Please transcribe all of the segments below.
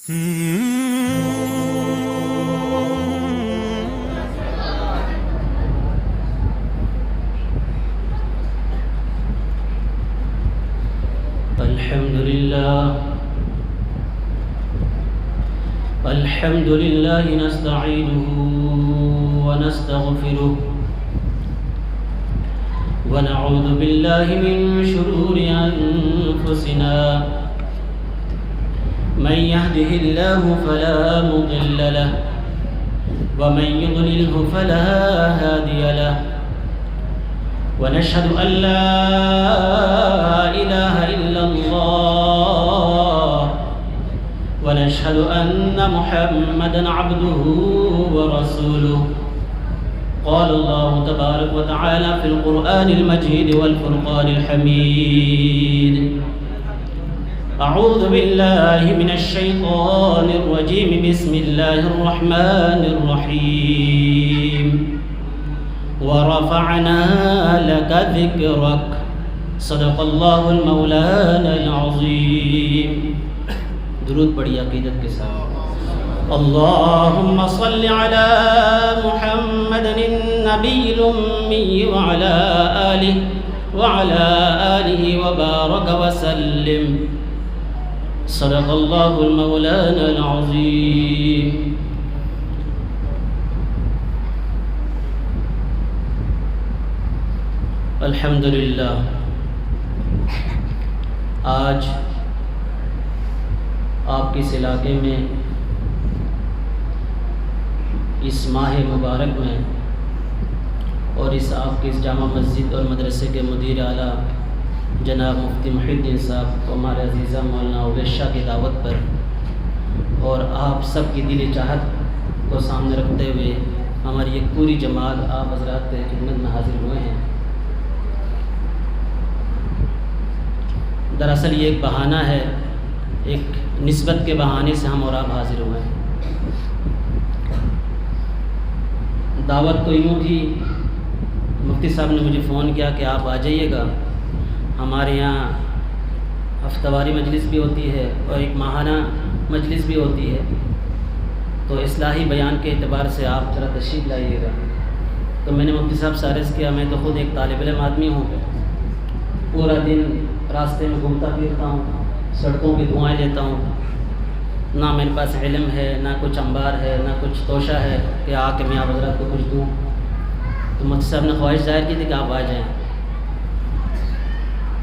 الحمد لله نستعينه ونستغفره ونعوذ بالله من شرور أنفسنا من يهده الله فلا مضل له ومن يضلله فلا هادي له ونشهد أن لا إله إلا الله ونشهد أن محمدًا عبده ورسوله قال الله تبارك وتعالى في القرآن المجيد والفرقان الحميد أعوذ بالله من الشيطان الرجيم بسم الله الرحمن الرحيم ورفعنا لك ذكرك صدق الله المولانا العظيم درود پڑھی عقیدت کے ساتھ اللهم صل على محمد النبي الأمي وعلى آله وبارك وسلم صدق الله المولانا العظيم الحمدللہ آج آپ کے اس علاقے میں اس ماہ مبارک میں اور اس آپ کے اس جامع مسجد اور مدرسے کے مدیر اعلیٰ جناب مفتی محی الدین صاحب و ہمارے عزیزہ مولانا اویس شاہ کی دعوت پر اور آپ سب کی دلی چاہت کو سامنے رکھتے ہوئے ہماری ایک پوری جماعت آپ حضرات کے خدمت میں حاضر ہوئے ہیں۔ دراصل یہ ایک بہانہ ہے، ایک نسبت کے بہانے سے ہم اور آپ حاضر ہوئے ہیں۔ دعوت تو یوں تھی، مفتی صاحب نے مجھے فون کیا کہ آپ آ جائیے گا، ہمارے یہاں ہفتہ واری مجلس بھی ہوتی ہے اور ایک ماہانہ مجلس بھی ہوتی ہے، تو اصلاحی بیان کے اعتبار سے آپ ذرا تشریف لائیے گا۔ تو میں نے مفتی صاحب سے عرض کیا میں تو خود ایک طالب علم آدمی ہوں، پورا دن راستے میں گھومتا پھرتا ہوں، سڑکوں کی دعائیں لیتا ہوں، نہ میرے پاس علم ہے، نہ کچھ انبار ہے، نہ کچھ توشہ ہے کہ آ کے میں آپ حضرات کو کچھ دوں۔ تو مفتی صاحب نے خواہش ظاہر کی تھی کہ آپ آ جائیں۔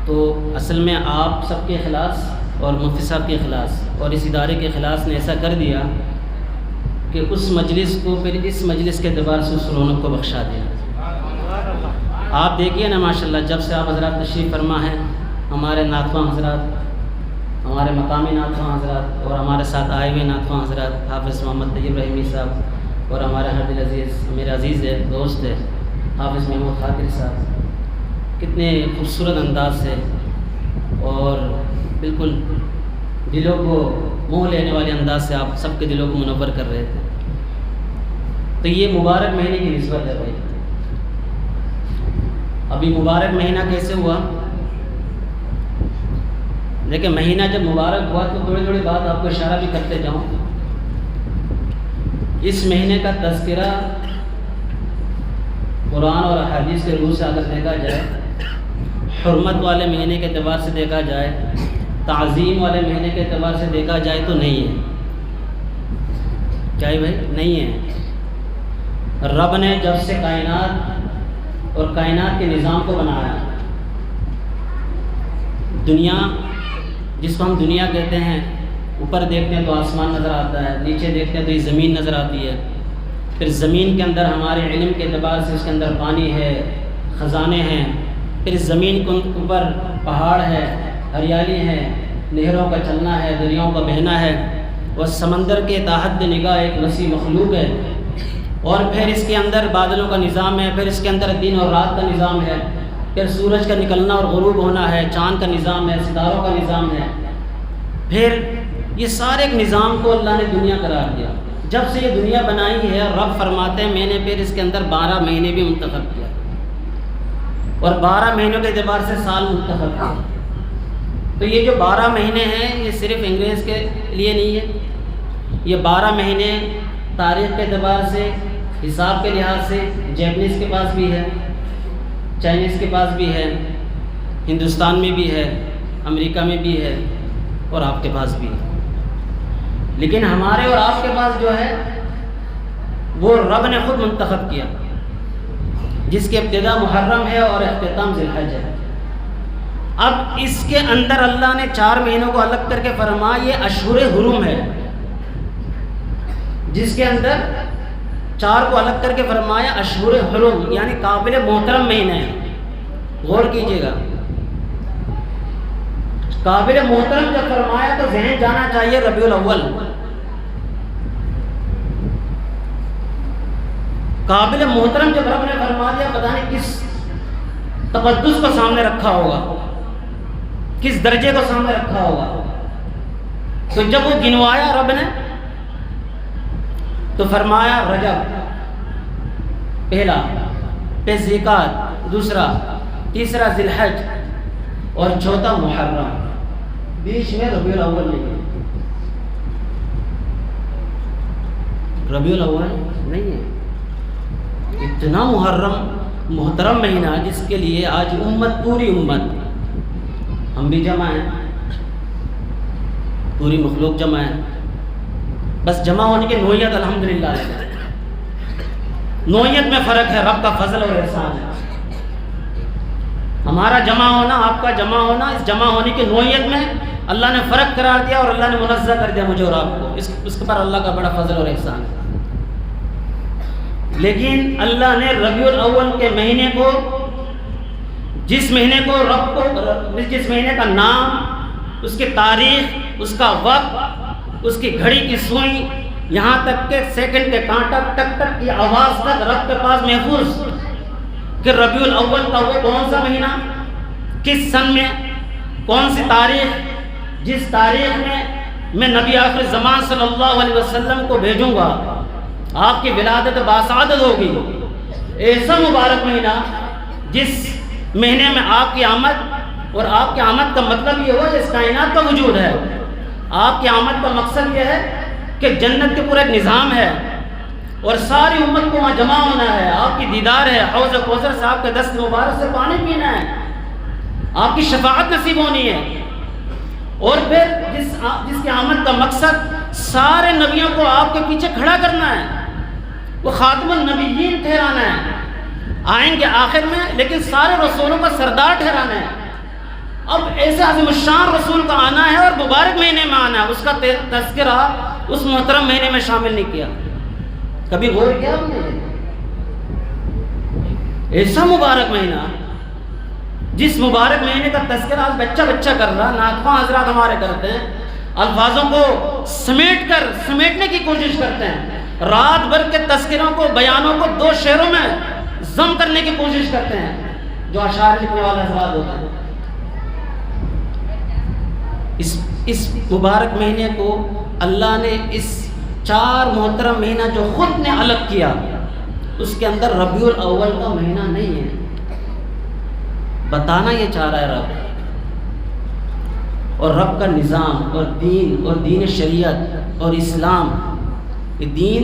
تو اصل میں آپ سب کے اخلاص اور مفتی صاحب کے اخلاص اور اس ادارے کے اخلاص نے ایسا کر دیا کہ اس مجلس کو پھر اس مجلس کے اعتبار سے اس رونق کو بخشا دیا۔ آپ دیکھیے نا ماشاءاللہ، جب سے آپ حضرات تشریف فرما ہیں، ہمارے نعت خواں حضرات، ہمارے مقامی نعت خواں حضرات اور ہمارے ساتھ آئے ہوئے نعت خواں حضرات، حافظ محمد طیب رحیمی صاحب اور ہمارے ہر دل عزیز میرے عزیز ہے، دوست ہے حافظ محمود خاطری صاحب، کتنے خوبصورت انداز سے اور بالکل دلوں کو موہ لینے والے انداز سے آپ سب کے دلوں کو منور کر رہے تھے۔ تو یہ مبارک مہینے کی نسبت ہے بھائی۔ ابھی مبارک مہینہ کیسے ہوا؟ لیکن مہینہ جب مبارک ہوا تو تھوڑی تھوڑی بات آپ کو اشارہ بھی کرتے جاؤں۔ اس مہینے کا تذکرہ قرآن اور احادیث کے روح سے اگر دیکھا جائے، حرمت والے مہینے کے اعتبار سے دیکھا جائے، تعظیم والے مہینے کے اعتبار سے دیکھا جائے تو نہیں ہے۔ کیا ہے بھائی؟ نہیں ہے۔ رب نے جب سے کائنات اور کائنات کے نظام کو بنایا، دنیا جس کو ہم دنیا کہتے ہیں، اوپر دیکھتے ہیں تو آسمان نظر آتا ہے، نیچے دیکھتے ہیں تو یہ زمین نظر آتی ہے، پھر زمین کے اندر ہمارے علم کے اعتبار سے اس کے اندر پانی ہے، خزانے ہیں، پھر زمین کے اوپر پہاڑ ہے، ہریالی ہے، نہروں کا چلنا ہے، دریاؤں کا بہنا ہے، اور سمندر کے تحت نگاہ ایک وسیع مخلوق ہے، اور پھر اس کے اندر بادلوں کا نظام ہے، پھر اس کے اندر دن اور رات کا نظام ہے، پھر سورج کا نکلنا اور غروب ہونا ہے، چاند کا نظام ہے، ستاروں کا نظام ہے، پھر یہ سارے ایک نظام کو اللہ نے دنیا قرار دیا۔ جب سے یہ دنیا بنائی ہے، رب فرماتے ہیں میں نے پھر اس کے اندر 12 مہینے بھی منتخب کیا، اور 12 مہینوں کے اعتبار سے سال منتخب کیا۔ تو یہ جو 12 مہینے ہیں یہ صرف انگریز کے لیے نہیں ہے، یہ 12 مہینے تاریخ کے اعتبار سے، حساب کے لحاظ سے جیپنیز کے پاس بھی ہے، چائنیز کے پاس بھی ہے، ہندوستان میں بھی ہے، امریکہ میں بھی ہے، اور آپ کے پاس بھی ہے۔ لیکن ہمارے اور آپ کے پاس جو ہے وہ رب نے خود منتخب کیا، جس کی ابتدا محرم ہے اور اختتام ذی الحج ہے۔ اب اس کے اندر اللہ نے 4 مہینوں کو الگ کر کے فرمایا یہ اشہر حرم ہے، جس کے اندر 4 کو الگ کر کے فرمایا اشہر حرم، یعنی قابل محترم مہینے ہیں۔ غور کیجئے گا، قابل محترم جب فرمایا تو ذہن جانا چاہیے ربیع الاول۔ قابل محترم جب رب نے فرما دیا، پتہ نہیں کس تقدس کو سامنے رکھا ہوگا، کس درجے کو سامنے رکھا ہوگا۔ تو جب وہ گنوایا رب نے تو فرمایا رجب پہلا، پھر ذیقعدہ دوسرا، تیسرا ذی الحج اور چوتھا محرم، بیچ میں ربیع الاول نہیں ہے۔ ربیع الاول نہیں ہے، اتنا محترم مہینہ جس کے لیے آج امت، پوری امت، ہم بھی جمع ہیں، پوری مخلوق جمع ہے، بس جمع ہونے کی نوعیت الحمدللہ ہے، نوعیت میں فرق ہے، رب کا فضل اور احسان ہے۔ ہمارا جمع ہونا، آپ کا جمع ہونا، اس جمع ہونے کی نوعیت میں اللہ نے فرق قرار دیا اور اللہ نے منزہ کر دیا مجھے اور آپ کو، اس پر اللہ کا بڑا فضل اور احسان ہے۔ لیکن اللہ نے ربیع الاول کے مہینے کو، جس مہینے کو رب کو، جس مہینے کا نام، اس کی تاریخ، اس کا وقت، اس کی گھڑی کی سوئی، یہاں تک کہ سیکنڈ کے کانٹا، ٹک ٹک کی آواز تک رب کے پاس محفوظ، کہ ربیع الاول کا وہ کون سا مہینہ، کس سن میں، کون سی تاریخ، جس تاریخ میں میں نبی آخر زمان صلی اللہ علیہ وسلم کو بھیجوں گا، آپ کی ولادت باسعادت ہوگی۔ ایسا مبارک مہینہ جس مہینے میں آپ کی آمد، اور آپ کی آمد کا مطلب یہ ہوا جس کائنات کا وجود ہے، آپ کی آمد کا مقصد یہ ہے کہ جنت کے پورا ایک نظام ہے اور ساری امت کو وہاں جمع ہونا ہے، آپ کی دیدار ہے، حوض کوثر سے آپ کے دست مبارک سے پانی پینا ہے، آپ کی شفاعت نصیب ہونی ہے، اور پھر جس کی آمد کا مقصد سارے نبیوں کو آپ کے پیچھے کھڑا کرنا ہے، وہ خاتم النبیین ٹھہرانا ہے، آئیں گے آخر میں لیکن سارے رسولوں کا سردار ٹھہرانا ہے۔ اب ایسے عظیم الشان رسول کا آنا ہے اور مبارک مہینے میں آنا ہے، اس کا تذکرہ اس محترم مہینے میں شامل نہیں کیا، کبھی غور کیا ہم نے؟ ایسا مبارک مہینہ، جس مبارک مہینے کا تذکرہ آج بچہ بچہ کر رہا، ناطقاں حضرات ہمارے کرتے ہیں، الفاظوں کو سمیٹنے کی کوشش کرتے ہیں، رات بھر کے تذکروں کو، بیانوں کو 2 شعروں میں ضم کرنے کی کوشش کرتے ہیں، جو اشعار لکھنے والے حضرات ہوتے ہیں۔ اس مبارک مہینے کو اللہ نے اس 4 محترم مہینہ جو خود نے الگ کیا، اس کے اندر ربیع الاول کا مہینہ نہیں ہے، بتانا یہ چاہ رہا ہے رب، اور رب کا نظام اور دین شریعت اور اسلام، یہ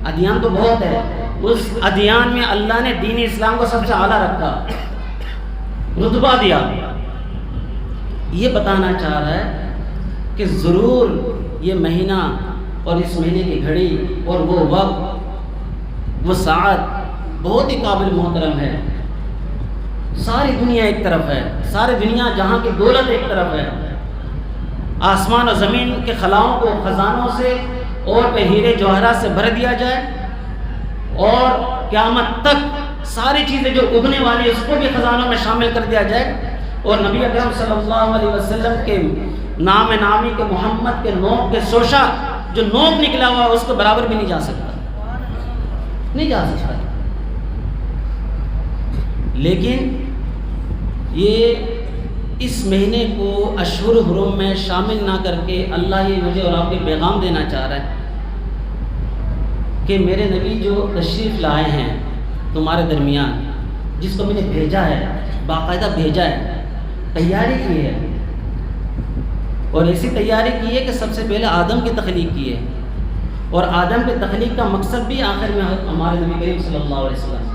ادیان تو بہت ہے، اس ادیان میں اللہ نے دین اسلام کو سب سے اعلیٰ رکھا، رتبہ دیا۔ یہ بتانا چاہ رہا ہے کہ ضرور یہ مہینہ اور اس مہینے کی گھڑی اور وہ وقت، وہ ساعت بہت ہی قابل محترم ہے۔ ساری دنیا ایک طرف ہے، ساری دنیا جہاں کی دولت ایک طرف ہے، آسمان و زمین کے خلاؤں کو خزانوں سے اور پہ ہیرے جواہرات سے بھر دیا جائے، اور قیامت تک ساری چیزیں جو اگنے والی اس کو بھی خزانوں میں شامل کر دیا جائے، اور نبی اکرم صلی اللہ علیہ وسلم کے نام نامی کے محمد کے نوک کے شوشہ جو نوک نکلا ہوا اس کو برابر بھی نہیں جا سکتا، نہیں جا سکتا۔ لیکن یہ اس مہینے کو اشہر حرم میں شامل نہ کر کے اللہ یہ مجھے اور آپ کے پیغام دینا چاہ رہا ہے کہ میرے نبی جو تشریف لائے ہیں تمہارے درمیان، جس کو میں نے بھیجا ہے، باقاعدہ بھیجا ہے، تیاری کی ہے، اور ایسی تیاری کی ہے کہ سب سے پہلے آدم کی تخلیق کی ہے، اور آدم کے تخلیق کا مقصد بھی آخر میں ہمارے نبی کریم صلی اللہ علیہ وسلم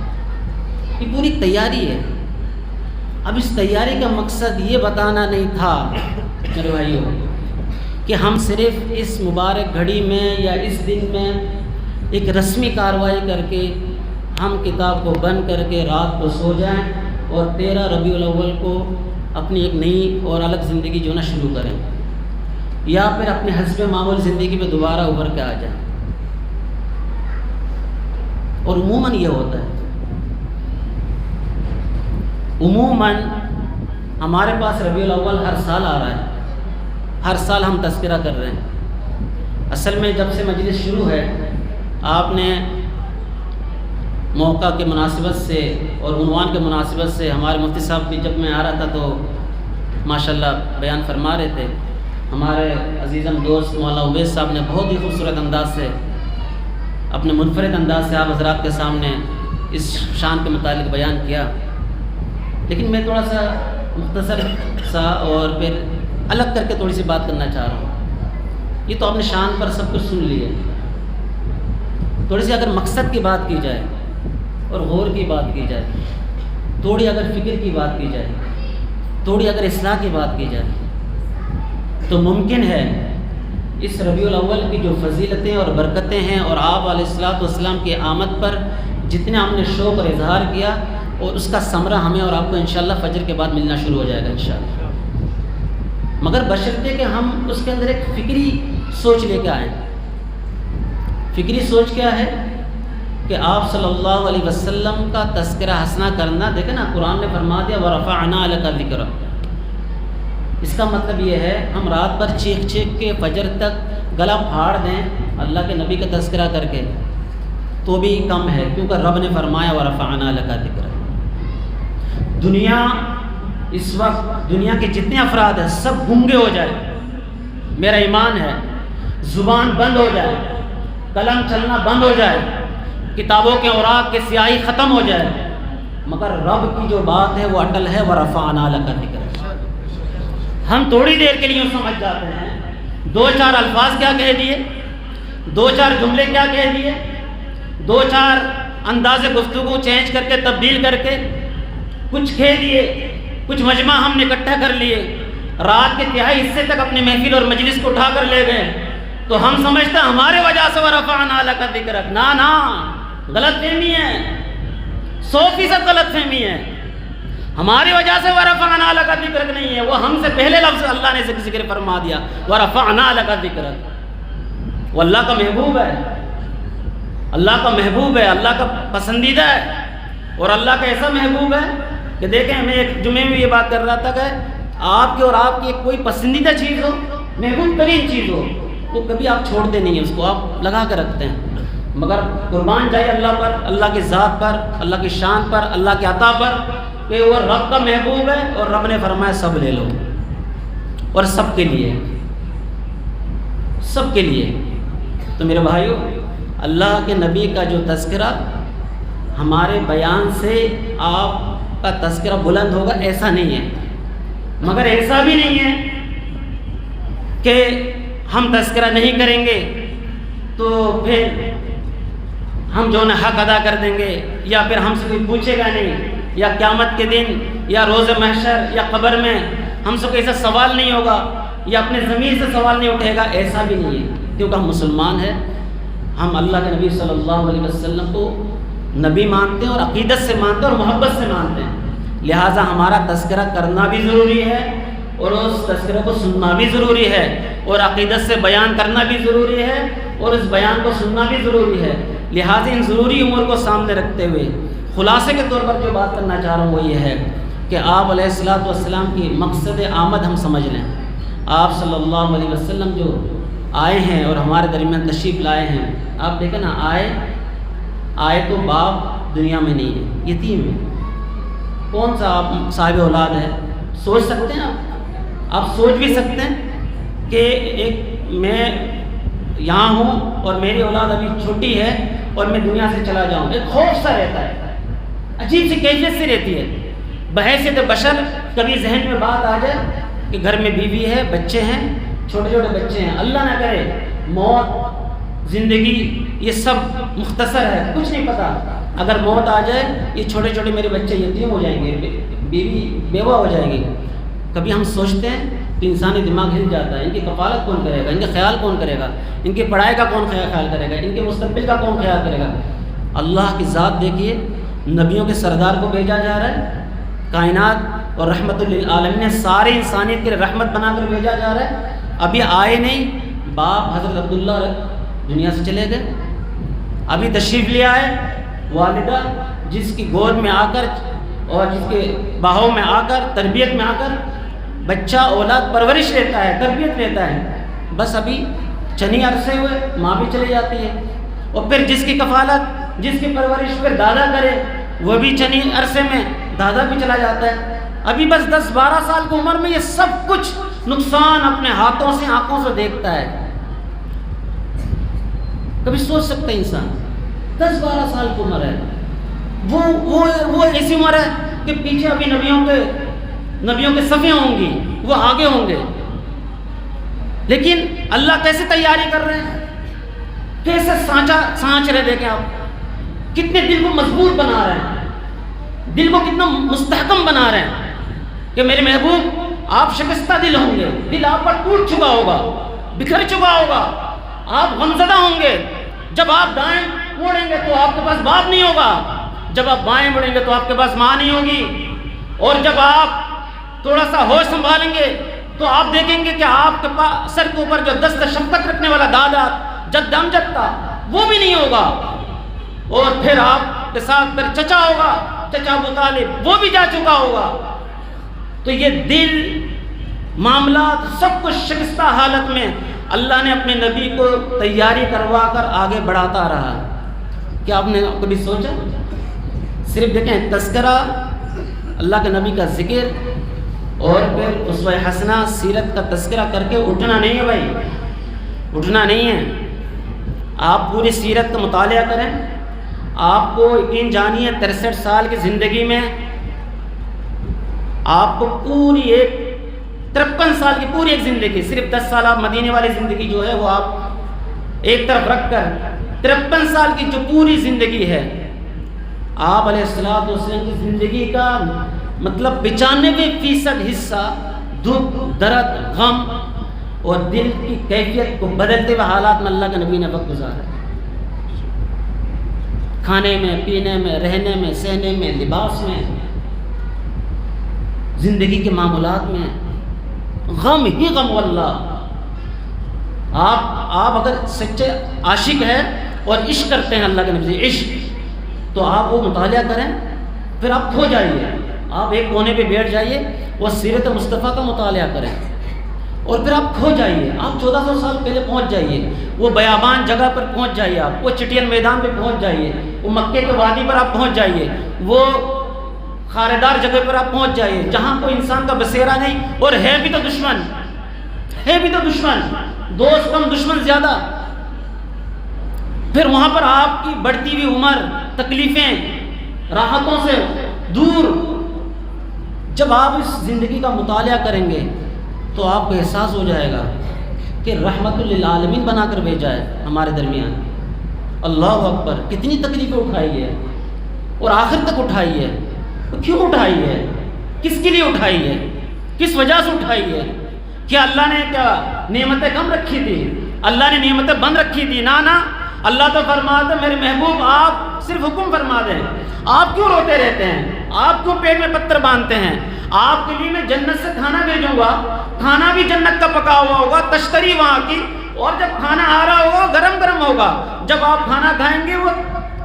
کی پوری تیاری ہے۔ اب اس تیاری کا مقصد یہ بتانا نہیں تھا میرے بھائیوں کہ ہم صرف اس مبارک گھڑی میں یا اس دن میں ایک رسمی کارروائی کر کے ہم کتاب کو بند کر کے رات کو سو جائیں اور 13 ربیع الاول کو اپنی ایک نئی اور الگ زندگی جو نا شروع کریں، یا پھر اپنے حسب معمول زندگی میں دوبارہ ابھر کے آ جائیں۔ اور عموماً یہ ہوتا ہے، عموماً ہمارے پاس ربیع الاول ہر سال آ رہا ہے، ہر سال ہم تذکرہ کر رہے ہیں۔ اصل میں جب سے مجلس شروع ہے، آپ نے موقع کے مناسبت سے اور عنوان کے مناسبت سے ہمارے مفتی صاحب بھی جب میں آ رہا تھا تو ماشاءاللہ بیان فرما رہے تھے۔ ہمارے عزیزم دوست مولانا اویس صاحب نے بہت ہی خوبصورت انداز سے اپنے منفرد انداز سے آپ حضرات کے سامنے اس شان کے متعلق بیان کیا، لیکن میں تھوڑا سا مختصر سا اور پھر الگ کر کے تھوڑی سی بات کرنا چاہ رہا ہوں۔ یہ تو آپ نے شان پر سب کچھ سن لی ہے، تھوڑی سی اگر مقصد کی بات کی جائے اور غور کی بات کی جائے، تھوڑی اگر فکر کی بات کی جائے، تھوڑی اگر اصلاح کی بات کی جائے، تو ممکن ہے اس ربیع الاول کی جو فضیلتیں اور برکتیں ہیں اور آپ علیہ الصلوۃ والسلام کی آمد پر جتنے ہم نے شوق اور اظہار کیا، اور اس کا ثمرہ ہمیں اور آپ کو انشاءاللہ فجر کے بعد ملنا شروع ہو جائے گا انشاءاللہ، مگر بشرطے کہ ہم اس کے اندر ایک فکری سوچ لے کے آئیں۔ فکری سوچ کیا ہے کہ آپ صلی اللہ علیہ وسلم کا تذکرہ حسنہ کرنا، دیکھیں نا قرآن نے فرما دیا وَرَفَعْنَا لَكَ ذِكْرَكَ، اس کا مطلب یہ ہے ہم رات بھر چیخ چیخ کے فجر تک گلا پھاڑ دیں اللہ کے نبی کا تذکرہ کر کے تو بھی کم ہے، کیونکہ رب نے فرمایا وَرَفَعْنَا لَكَ ذِكْرَكَ۔ دنیا اس وقت، دنیا کے جتنے افراد ہیں سب گونگے ہو جائے، میرا ایمان ہے، زبان بند ہو جائے، قلم چلنا بند ہو جائے، کتابوں کے اوراق کے سیاہی ختم ہو جائے، مگر رب کی جو بات ہے وہ اٹل ہے وَرَفَعْنَا لَكَ ذِكْرَكَ۔ ہم تھوڑی دیر کے لیے سمجھ جاتے ہیں، دو چار الفاظ کیا کہہ دیے، دو چار جملے کیا کہہ دیے، دو چار انداز گفتگو چینج کر کے تبدیل کر کے کچھ کہہ دیے، کچھ مجمع ہم نے اکٹھا کر لیے، رات کے تہائی حصے تک اپنے محفل اور مجلس کو اٹھا کر لے گئے، تو ہم سمجھتے ہیں ہمارے وجہ سے وَرَفَعْنَا لَكَ ذِكْرَكَ۔ نا غلط فہمی ہے، 100% غلط فہمی ہے۔ ہماری وجہ سے وَرَفَعْنَا لَكَ ذِكْرَكَ نہیں ہے، وہ ہم سے پہلے لفظ اللہ نے ذکر فرما دیا وَرَفَعْنَا لَكَ ذِكْرَكَ۔ وہ اللہ کا محبوب ہے، اللہ کا محبوب ہے، اللہ کا پسندیدہ ہے، اور اللہ کا ایسا محبوب ہے کہ دیکھیں میں ایک جمعے میں یہ بات کر رہا تھا کہ آپ کی اور آپ کی کوئی پسندیدہ چیز ہو، محبوب ترین چیز ہو، وہ کبھی آپ چھوڑتے نہیں ہیں، اس کو آپ لگا کے رکھتے ہیں، مگر قربان جائے اللہ پر، اللہ کی ذات پر، اللہ کی شان پر، اللہ کے عطا پر کہ وہ رب کا محبوب ہے، اور رب نے فرمایا سب لے لو، اور سب کے لیے، سب کے لیے۔ تو میرے بھائیو، اللہ کے نبی کا جو تذکرہ ہمارے بیان سے آپ کا تذکرہ بلند ہوگا ایسا نہیں ہے، مگر ایسا بھی نہیں ہے کہ ہم تذکرہ نہیں کریں گے تو پھر ہم جو ہے حق ادا کر دیں گے، یا پھر ہم سے کوئی پوچھے گا نہیں، یا قیامت کے دن یا روز محشر یا قبر میں ہم سے کوئی ایسا سوال نہیں ہوگا، یا اپنے ضمیر سے سوال نہیں اٹھے گا، ایسا بھی نہیں ہے، کیونکہ ہم مسلمان ہیں، ہم اللہ کے نبی صلی اللہ علیہ وسلم کو نبی مانتے ہیں اور عقیدت سے مانتے ہیں اور محبت سے مانتے ہیں، لہٰذا ہمارا تذکرہ کرنا بھی ضروری ہے اور اس تذکرہ کو سننا بھی ضروری ہے، اور عقیدت سے بیان کرنا بھی ضروری ہے اور اس بیان کو سننا بھی ضروری ہے۔ لہٰذا ان ضروری امور کو سامنے رکھتے ہوئے خلاصے کے طور پر جو بات کرنا چاہ رہا ہوں وہ یہ ہے کہ آپ علیہ الصلوۃ والسلام کی مقصد آمد ہم سمجھ لیں۔ آپ صلی اللہ علیہ وسلم جو آئے ہیں اور ہمارے درمیان تشریف لائے ہیں، آپ دیکھیں نا، آئے تو باپ دنیا میں نہیں ہے، یتیم ہے، کون سا آپ صاحب اولاد ہے؟ سوچ سکتے ہیں آپ سوچ بھی سکتے ہیں کہ ایک میں یہاں ہوں اور میری اولاد ابھی چھوٹی ہے اور میں دنیا سے چلا جاؤں، ایک خوف سا رہتا ہے، عجیب سی کیفیت سے رہتی ہے، بحیثیت بشر کبھی ذہن میں بات آ جائے کہ گھر میں بیوی ہے، بچے ہیں، چھوٹے چھوٹے بچے ہیں، اللہ نہ کرے موت زندگی یہ سب مختصر ہے، کچھ نہیں پتہ. اگر موت آ جائے یہ چھوٹے چھوٹے میرے بچے یتیم ہو جائیں گے، بیوی بیوہ ہو جائے گی. کبھی ہم سوچتے ہیں تو انسانی دماغ ہل جاتا ہے. ان کی کفالت کون کرے گا، ان کا خیال کون کرے گا، ان کی پڑھائی کا کون خیال کرے گا، ان کے مستقبل کا کون خیال کرے گا. اللہ کی ذات دیکھیے، نبیوں کے سردار کو بھیجا جا رہا ہے، کائنات اور رحمت للعالمین نے ساری انسانیت کے لیے رحمت بنا کر بھیجا جا رہا ہے. ابھی آئے نہیں، باپ حضرت عبداللہ دنیا سے چلے گئے. ابھی تشریف لے آئے والدہ، جس کی گود میں آ کر اور جس کے باہوں میں آ کر تربیت میں آ کر بچہ اولاد پرورش لیتا ہے، تربیت لیتا ہے. بس ابھی چند عرصے ہوئے ماں بھی چلی جاتی ہے، اور پھر جس کی کفالت جس کی پرورش پھر دادا کرے وہ بھی چند عرصے میں دادا بھی چلا جاتا ہے. ابھی بس 10-12 سال کی عمر میں یہ سب کچھ نقصان اپنے ہاتھوں سے آنکھوں سے دیکھتا ہے. کبھی سوچ سکتا ہے انسان 10-12 سال کی عمر ہے، وہ ایسی عمر ہے کہ پیچھے ابھی نبیوں کے صفیں ہوں گی، وہ آگے ہوں گے. لیکن اللہ کیسے تیاری کر رہے ہیں، کیسے سانچ رہے. دیکھیں آپ کتنے دل کو مضبوط بنا رہے ہیں، دل کو کتنا مستحکم بنا رہے ہیں کہ میرے محبوب آپ شکستہ دل ہوں گے، دل آپ پر ٹوٹ چکا ہوگا، بکھر چکا ہوگا، آپ غمزدہ ہوں گے. جب آپ دائیں مڑیں گے تو آپ کے پاس باپ نہیں ہوگا، جب آپ بائیں مڑیں گے تو آپ کے پاس ماں نہیں ہوگی، اور جب آپ تھوڑا سا ہوش سنبھالیں گے تو آپ دیکھیں گے کہ آپ کے پاس سر کے اوپر جو دست شفقت رکھنے والا دادا جد امجد تھا وہ بھی نہیں ہوگا، اور پھر آپ کے ساتھ پھر چچا ہوگا، چچا ابو طالب وہ بھی جا چکا ہوگا. تو یہ دل معاملات سب کچھ شکستہ حالت میں اللہ نے اپنے نبی کو تیاری کروا کر آگے بڑھاتا رہا. کیا آپ نے کبھی سوچا؟ صرف دیکھیں تذکرہ اللہ کے نبی کا ذکر اور پھر اسوہ حسنہ سیرت کا تذکرہ کر کے اٹھنا نہیں ہے بھائی، اٹھنا نہیں ہے. آپ پوری سیرت کا مطالعہ کریں. آپ کو یقین جانیے 63 سال کی زندگی میں آپ کو پوری ایک 53 سال کی پوری ایک زندگی، صرف 10 سال آپ مدینے والی زندگی جو ہے وہ آپ ایک طرف رکھ کر 53 سال کی جو پوری زندگی ہے، آپ علیہ السلام کی زندگی کا مطلب 95% حصہ دکھ، درد، غم اور دل کی کیفیت کو بدلتے ہوئے حالات میں اللہ کے نبی نے وقت گزارا. کھانے میں، پینے میں، رہنے میں، سہنے میں، لباس میں، زندگی کے معاملات میں غم ہی غم. واللہ آپ اگر سچے عاشق ہیں اور عشق کرتے ہیں اللہ کے نبی سے عشق، تو آپ وہ مطالعہ کریں، پھر آپ کھو جائیے. آپ ایک کونے پہ بیٹھ جائیے، وہ سیرت مصطفیٰ کا مطالعہ کریں، اور پھر آپ کھو جائیے. آپ 1400 سال پہلے پہنچ جائیے، وہ بیابان جگہ پر پہنچ جائیے، آپ وہ چٹین میدان پہ پہنچ جائیے، وہ مکے کے وادی پر آپ پہنچ جائیے، وہ خاردار جگہ پر آپ پہنچ جائیے جہاں کوئی انسان کا بسیرا نہیں، اور ہے بھی تو دشمن، دوست کم دشمن زیادہ. پھر وہاں پر آپ کی بڑھتی ہوئی عمر، تکلیفیں، راحتوں سے دور. جب آپ اس زندگی کا مطالعہ کریں گے تو آپ کو احساس ہو جائے گا کہ رحمت للعالمین بنا کر بھیجا ہے ہمارے درمیان. اللہ اکبر، کتنی تکلیفیں اٹھائی ہے اور آخر تک اٹھائی ہے. کیوں اٹھائی ہے؟ کس کے لیے اٹھائی ہے؟ کس وجہ سے اٹھائی ہے؟ کیا اللہ نے کیا نعمتیں کم رکھی تھی؟ اللہ نے نعمتیں بند رکھی تھی؟ نہ، اللہ تو فرماتا میرے محبوب آپ صرف حکم فرما دیں. آپ کیوں روتے رہتے ہیں؟ آپ کیوں پیٹ میں پتھر باندھتے ہیں؟ آپ کے لیے میں جنت سے کھانا بھیجوں گا، کھانا بھی جنت کا پکا ہوا ہوگا، تشتری وہاں کی، اور جب کھانا آ رہا ہوگا گرم گرم ہوگا. جب آپ کھانا کھائیں گے وہ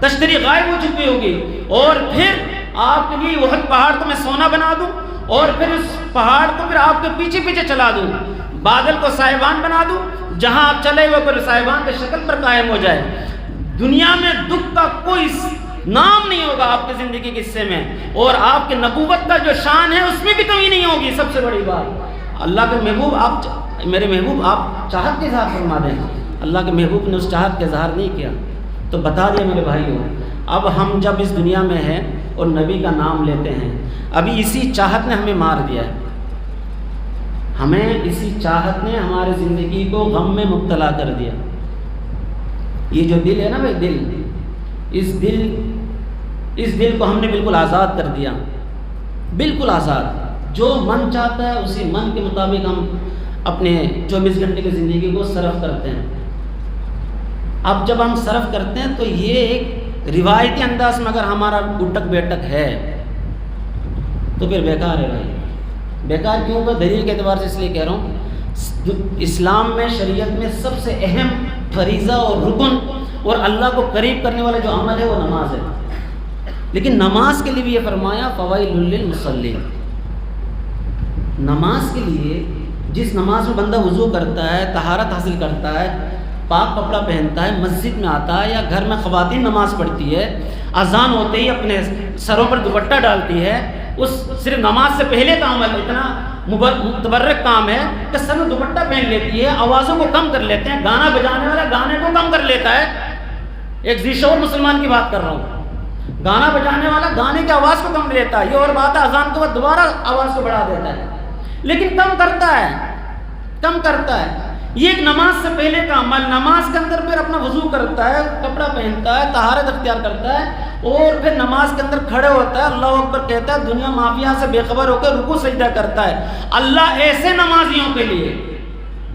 تشتری غائب ہو چکی ہوگی، اور پھر آپ کے لیے احد پہاڑ کو میں سونا بنا دوں، اور پھر اس پہاڑ کو پھر آپ کے پیچھے پیچھے چلا دوں، بادل کو سائبان بنا دوں، جہاں آپ چلے ہوئے پھر سائبان کے شکل پر قائم ہو جائے. دنیا میں دکھ کا کوئی نام نہیں ہوگا آپ کی زندگی کے حصے میں، اور آپ کے نبوت کا جو شان ہے اس میں بھی کمی نہیں ہوگی. سب سے بڑی بات اللہ کے محبوب، آپ میرے محبوب آپ چاہت کے اظہار فرما دیں. اللہ کے محبوب نے اس چاہت کا اظہار نہیں کیا، تو بتا دیا میرے بھائیوں. اب ہم جب اس دنیا میں ہیں اور نبی کا نام لیتے ہیں، ابھی اسی چاہت نے ہمیں مار دیا ہے. ہمیں اسی چاہت نے ہماری زندگی کو غم میں مبتلا کر دیا. یہ جو دل ہے نا بھائی، دل، اس دل کو ہم نے بالکل آزاد کر دیا، بالکل آزاد، جو من چاہتا ہے اسی من کے مطابق ہم اپنے 24 گھنٹے کی زندگی کو صرف کرتے ہیں۔ اب جب ہم صرف کرتے ہیں تو یہ ایک روایتی انداز میں اگر ہمارا اٹک بیٹک ہے تو پھر بیکار ہے بھائی۔ بیکار کیوں کہ دلیل کے اعتبار سے اس لیے کہہ رہا ہوں، اسلام میں، شریعت میں سب سے اہم فریضہ اور رکن اور اللہ کو قریب کرنے والا جو عمل ہے وہ نماز ہے، لیکن نماز کے لیے بھی یہ فرمایا فوائل للمصلین۔ نماز کے لیے، جس نماز میں بندہ وضو کرتا ہے، طہارت حاصل کرتا ہے، پاک کپڑا پہنتا ہے، مسجد میں آتا ہے یا گھر میں خواتین نماز پڑھتی ہے، اذان ہوتے ہی اپنے سروں پر دوپٹہ ڈالتی ہے، اس صرف نماز سے پہلے کا عمل اتنا متبرک کام ہے کہ سر میں دوپٹہ پہن لیتی ہے، آوازوں کو کم کر لیتے ہیں، گانا بجانے والا گانے کو کم کر لیتا ہے، ایک ذیشعور مسلمان کی بات کر رہا ہوں، گانا بجانے والا گانے کی آواز کو کم لیتا ہے، یہ اور بات ہے اذان کے بعد دوبارہ آواز کو بڑھا دیتا ہے، لیکن کم کرتا ہے۔ یہ ایک نماز سے پہلے کا عمل، نماز کے اندر پھر اپنا وضو کرتا ہے، کپڑا پہنتا ہے، طہارت اختیار کرتا ہے اور پھر نماز کے اندر کھڑے ہوتا ہے، اللہ اکبر کہتا ہے، دنیا مافیا سے بے خبر ہو کے رکوع سجدہ کرتا ہے۔ اللہ ایسے نمازیوں کے لیے،